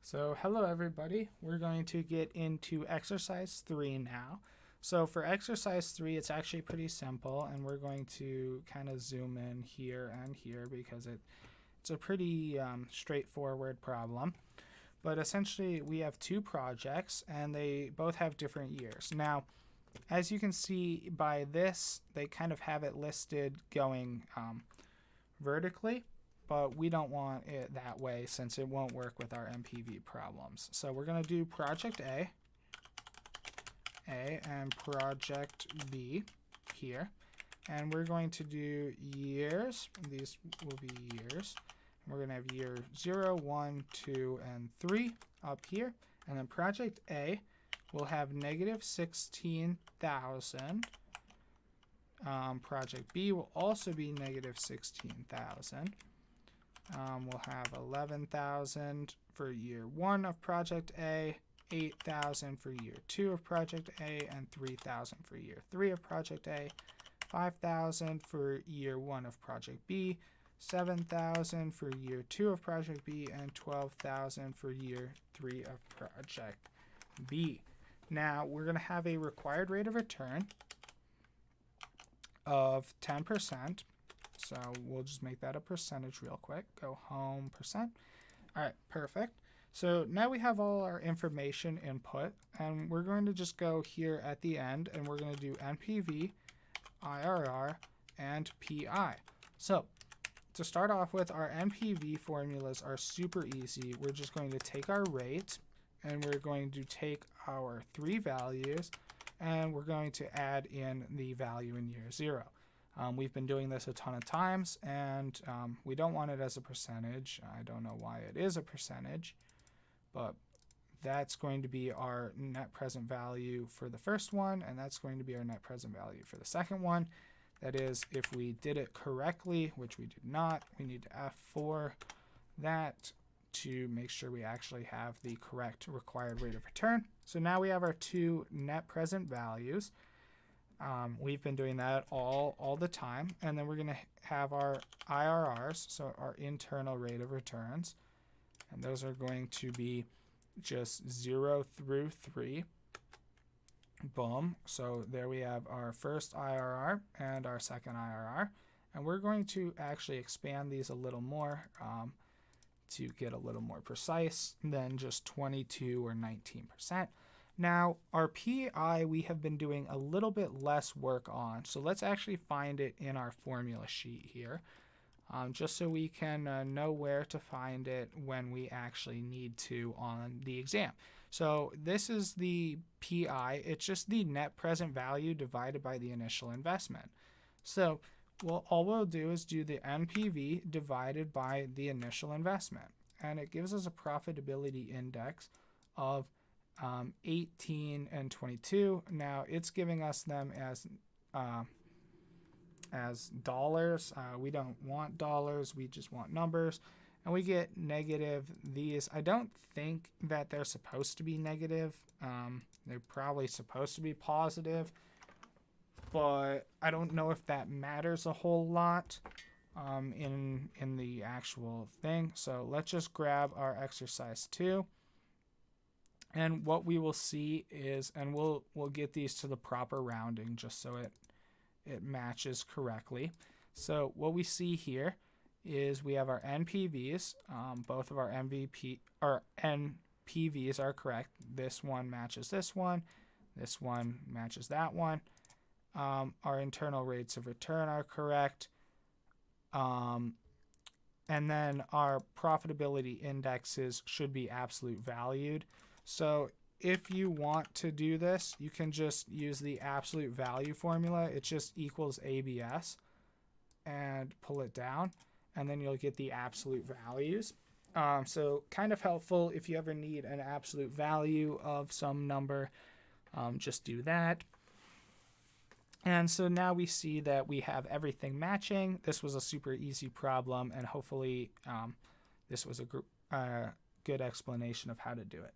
So hello everybody, we're going to get into exercise 3 now. So for exercise 3 it's actually pretty simple, and we're going to kind of zoom in here and here because it's a pretty straightforward problem. But essentially we have two projects and they both have different years. Now as you can see by this, they kind of have it listed going vertically, but we don't want it that way since it won't work with our MPV problems. So we're going to do project A, and project B here. And we're going to do years. These will be years. And we're going to have year 0, 1, 2, and 3 up here. And then project A will have negative 16,000. Project B will also be negative 16,000. We'll have 11,000 for year 1 of project A, 8,000 for year 2 of project A, and 3,000 for year 3 of project A, 5,000 for year 1 of project B, 7,000 for year 2 of project B, and 12,000 for year 3 of project B. Now we're going to have a required rate of return of 10%. So we'll just make that a percentage real quick. Go home percent. All right, perfect. So now we have all our information input, and we're going to just go here at the end, and we're going to do NPV, IRR, and PI. So to start off with, our NPV formulas are super easy. We're just going to take our rate, and we're going to take our three values, and we're going to add in the value in year 0. We've been doing this a ton of times, and we don't want it as a percentage. I don't know why it is a percentage, but that's going to be our net present value for the first one, and that's going to be our net present value for the second one. That is, if we did it correctly, which we did not, we need to F4 that to make sure we actually have the correct required rate of return. So now we have our two net present values. We've been doing that all the time, and then we're going to have our IRRs, so our internal rate of returns, and those are going to be just 0 through 3. Boom. So there we have our first IRR and our second IRR, and we're going to actually expand these a little more to get a little more precise than just 22 or 19%. Now, our PI we have been doing a little bit less work on, so let's actually find it in our formula sheet here, just so we can know where to find it when we actually need to on the exam. So this is the PI. It's just the net present value divided by the initial investment. So all we'll do is do the NPV divided by the initial investment, and it gives us a profitability index of 18 and 22. Now it's giving us them as dollars. We don't want dollars, we just want numbers, and we get negative these. I don't think that they're supposed to be negative. They're probably supposed to be positive, but I don't know if that matters a whole lot in the actual thing. So let's just grab our exercise 2. And what we will see is, and we'll get these to the proper rounding just so it matches correctly. So what we see here is we have our NPVs. Both of our NPVs are correct. This one matches this one. This one matches that one. Our internal rates of return are correct. And then our profitability indexes should be absolute valued. So if you want to do this, you can just use the absolute value formula. It just equals ABS and pull it down, and then you'll get the absolute values. So kind of helpful if you ever need an absolute value of some number, just do that. And so now we see that we have everything matching. This was a super easy problem, and hopefully this was a good explanation of how to do it.